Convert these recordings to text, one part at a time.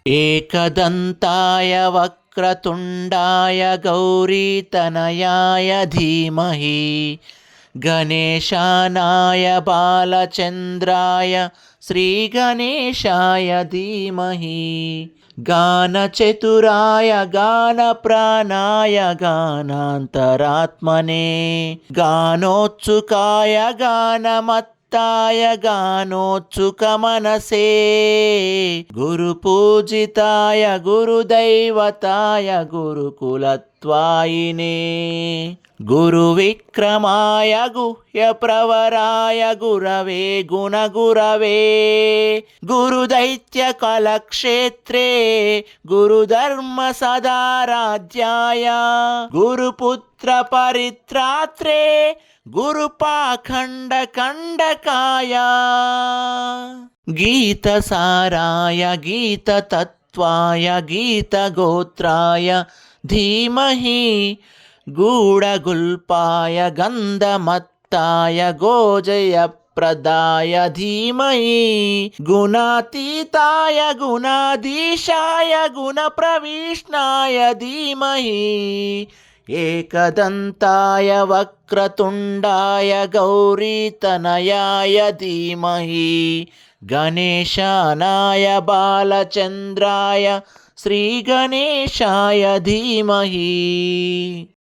एकदन्ताय वक्रतुण्डाय गौरीतनयाय धीमहि गणेशानाय बालचन्द्राय श्रीगणेशाय धीमहि गानचतुराय गानप्राणाय गानान्तरात्मने गानोत्सुकाय गानमत्ताय गानोत्सुकमनसे गुरुपूजिताय गुरुदैवताय गुरुकुलत्वायिने गुरुविक्रमाय गुह्यप्रवराय गुरवे गुणगुरवे गुरुदैत्यकलक्षेत्रे गुरुधर्मसदाराध्याय गुरुपुत्रपरित्रात्रे गुरुपाखण्डकण्डकाय गीतसाराय गीततत्त्वाय गीतगोत्राय धीमहि गूढगुल्पाय गन्धमत्ताय गोजयप्रदाय धीमहि गुणातीताय गुणाधीशाय गुणप्रविष्णाय धीमहि एकदन्ताय वक्रतुण्डाय गौरीतनयाय धीमहि गणेशानाय बालचन्द्राय श्रीगणेशाय धीमहि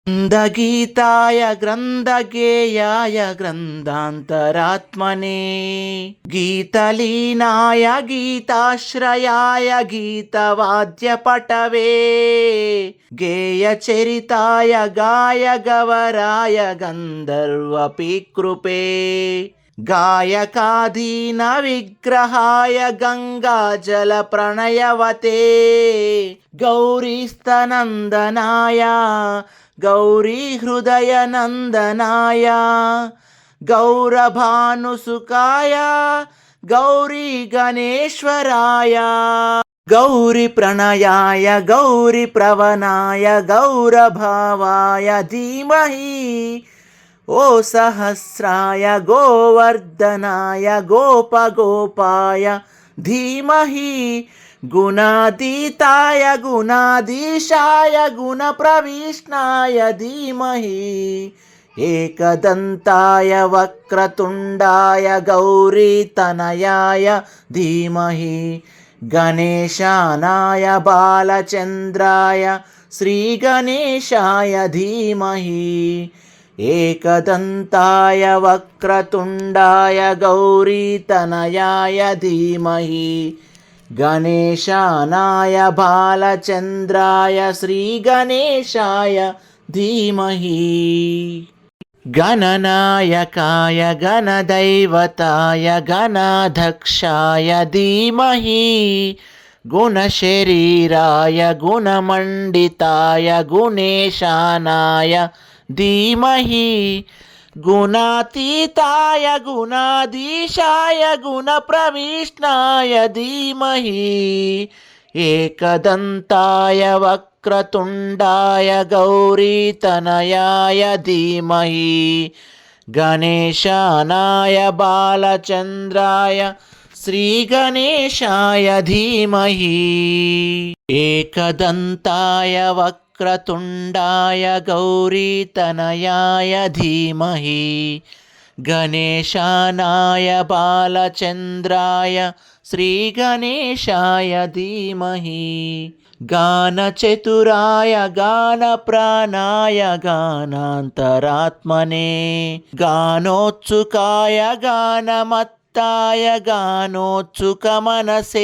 ग्रन्थगीताय ग्रन्थगेयाय ग्रन्थान्तरात्मने गीतलीनाय गीताश्रयाय गीतवाद्यपटवे गेयचरिताय गायगवराय गन्धर्वपिकृपे गायकाधीनविग्रहाय गङ्गाजलप्रणयवते गौरीस्तनन्दनाय गौरीहृदयनन्दनाय गौरभानुसुकाय गौरीगणेश्वराय गौरीप्रणयाय गौरीप्रवणाय गौरभावाय धीमहि ओ सहस्राय गोवर्धनाय गोपगोपाय धीमहि गुणातीताय गुणाधीशाय गुणप्रविष्णाय धीमहि एकदन्ताय वक्रतुण्डाय गौरीतनयाय धीमहि गणेशानाय बालचन्द्राय श्रीगणेशाय धीमहि एकदन्ताय वक्रतुण्डाय गौरीतनयाय धीमहि गणेशानाय बालचन्द्राय श्रीगणेशाय धीमहि गणनायकाय गणदैवताय गणाध्यक्षाय धीमहि गुणशरीराय गुणमण्डिताय गुणेशानाय धीमहि गुणातीताय गुणाधीशाय गुणप्रविष्णाय धीमहि एकदन्ताय वक्रतुण्डाय गौरीतनयाय धीमहि गणेशानाय बालचन्द्राय श्रीगणेशाय धीमहि एकदन्ताय वक्रतुण्डाय गौरीतनयाय धीमहि गणेशानाय बालचन्द्राय श्रीगणेशाय धीमहि गानचतुराय गानप्राणाय गानान्तरात्मने गानोत्सुकाय गानमत्ताय गानोत्सुकमनसे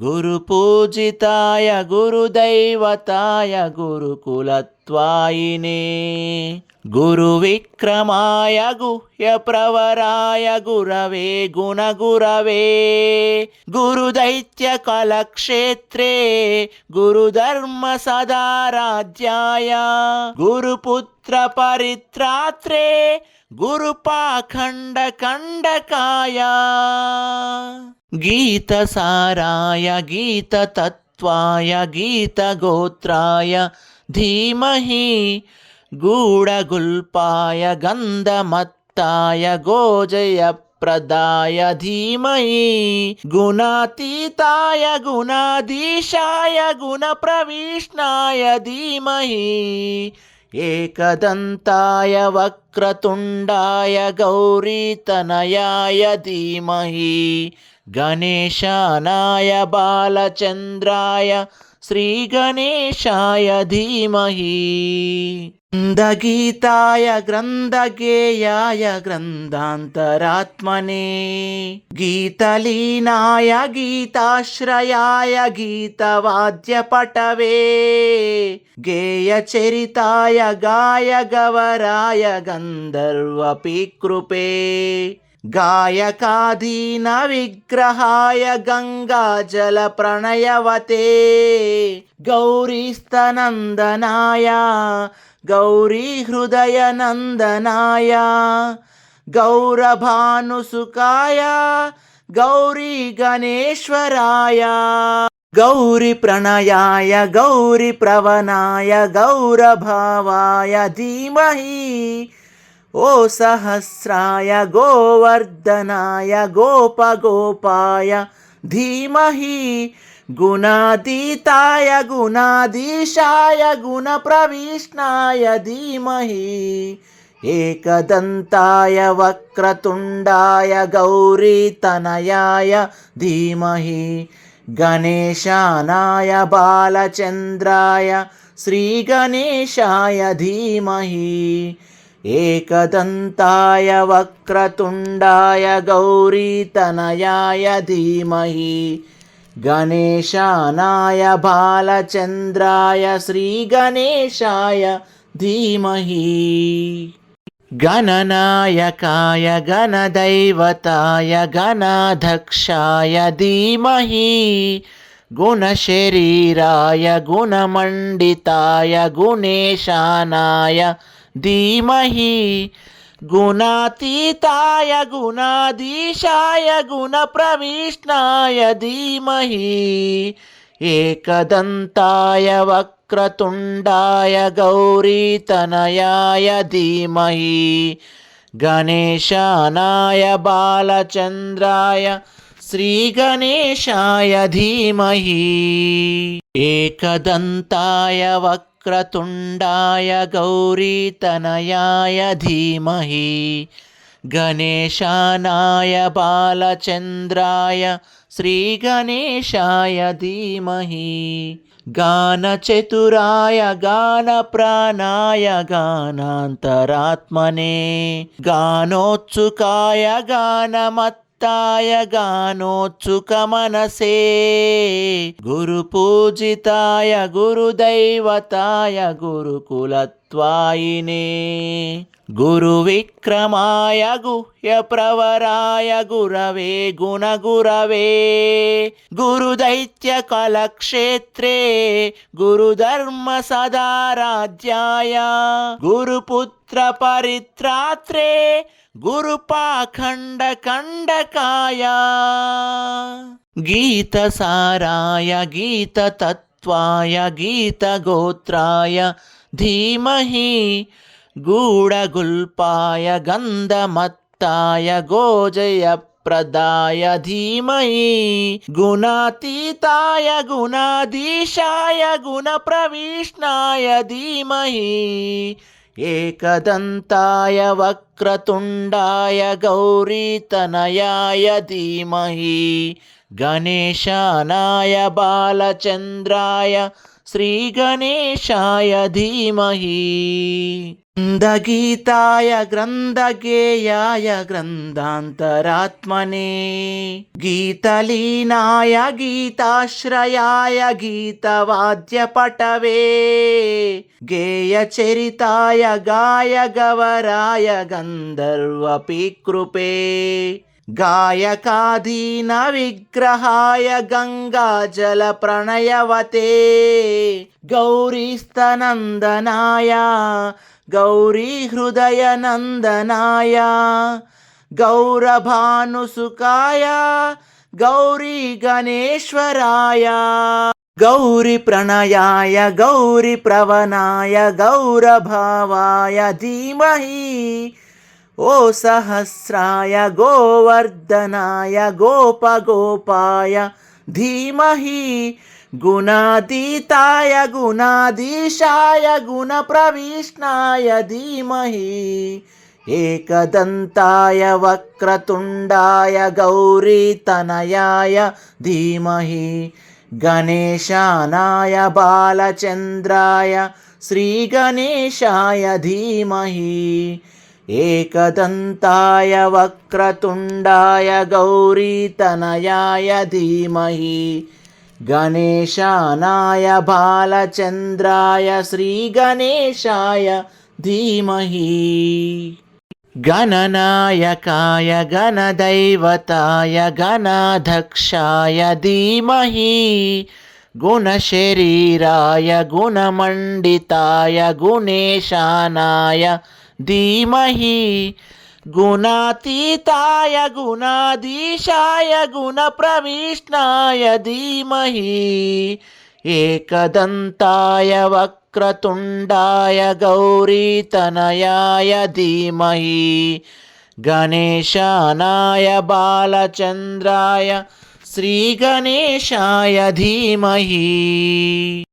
गुरुपूजिताय गुरुदैवताय गुरुकुलत्वायिने गुरुविक्रमाय गुह्यप्रवराय गुरवे गुणगुरवे गुरुदैत्यकलक्षेत्रे गुरुधर्मसदाराध्याय गुरुपुत्रपरित्रात्रे गुरुपाखण्डकण्डकाय गीतसाराय गीततत्त्वाय गीतगोत्राय धीमहि गूढगुल्पाय गन्धमत्ताय गोजयप्रदाय प्रदाय धीमहि गुणातीताय गुणाधीशाय गुणप्रविष्टाय धीमहि एकदन्ताय वक्रतुण्डाय गौरीतनयाय धीमहि गणेशानाय बालचन्द्राय श्रीगणेशाय धीमहि ग्रन्थगीताय ग्रन्थगेयाय ग्रन्थान्तरात्मने गीतलीनाय गीताश्रयाय गीतवाद्यपटवे गेयचरिताय गायगवराय गन्धर्वपिकृपे गायकाधीन विग्रहाय गङ्गाजलप्रणयवते गौरीस्तनन्दनाय गौरीहृदयनन्दनाय गौरभानुसुकाय गौरीगणेश्वराय गौरीप्रणयाय गौरीप्रवणाय गौरभावाय धीमहि ओ सहस्राय गोवर्धनाय गोपगोपाय धीमहि गुणातीताय गुणाधीशाय गुणप्रविष्टाय धीमहि एकदन्ताय वक्रतुण्डाय गौरीतनयाय धीमहि गणेशानाय बालचन्द्राय श्रीगणेशाय धीमहि एकदन्ताय वक्रतुण्डाय गौरीतनयाय धीमहि गणेशानाय बालचन्द्राय श्रीगणेशाय धीमहि गणनायकाय गणदैवताय गणाध्यक्षाय धीमहि गुणशरीराय गुणमण्डिताय गुणेशानाय धीमहि गुणातीताय गुणाधीशाय गुणप्रविष्टाय धीमहि एकदन्ताय वक्रतुण्डाय गौरीतनयाय धीमहि गणेशानाय बालचन्द्राय श्रीगणेशाय धीमहि एकदन्ताय वक्रतुण्डाय गौरीतनयाय धीमहि गणेशानाय बालचन्द्राय श्रीगणेशाय धीमहि गानचतुराय गानप्राणाय गानान्तरात्मने गानोत्सुकाय गानमत्ताय गानोत्सुकमनसे गुरुपूजिताय गुरुदैवताय गुरुकुलत्वायिने गुरुविक्रमाय गुह्यप्रवराय गुरवे गुणगुरवे गुरुदैत्यकलक्षेत्रे गुरुधर्मसदाराध्याय गुरुपुत्रपरित्रात्रे गुरुपाखण्डकण्डकाय गीतसाराय गीततत्त्वाय गीतगोत्राय धीमहि गूढगुल्पाय गन्धमत्ताय गोजयप्रदाय धीमहि गुणातीताय गुणाधीशाय गुणप्रविष्टाय धीमहि एकदन्ताय वक्रतुण्डाय गौरीतनयाय धीमहि गणेशानाय बालचन्द्राय श्रीगणेशाय धीमहि ग्रन्थगीताय ग्रन्थगेयाय ग्रन्थान्तरात्मने गीतलीनाय गीताश्रयाय गीतवाद्यपटवे गेयचरिताय गायगवराय गन्धर्वपिकृपे गायकाधीन विग्रहाय गङ्गाजलप्रणयवते गौरीस्तनन्दनाय गौरीहृदयनन्दनाय गौरभानुसुकाय गौरीगणेश्वराय गौरीप्रणयाय गौरीप्रवणाय गौरभावाय धीमहि ओ सहस्राय गोवर्धनाय गोपगोपाय धीमहि गुणातीताय गुणाधीशाय गुणप्रविष्टाय धीमहि एकदन्ताय वक्रतुण्डाय गौरीतनयाय धीमहि गणेशानाय बालचन्द्राय श्रीगणेशाय धीमहि एकदन्ताय वक्रतुण्डाय गौरीतनयाय धीमहि गणेशानाय बालचन्द्राय श्रीगणेशाय धीमहि गणनायकाय गणदैवताय गणाध्यक्षाय धीमहि गुणशरीराय गुणमण्डिताय गुणेशानाय धीमहि गुणातीताय गुणाधीशाय गुणप्रविष्टाय धीमहि एकदन्ताय वक्रतुण्डाय गौरीतनयाय धीमहि गणेशानाय बालचन्द्राय श्रीगणेशाय धीमहि।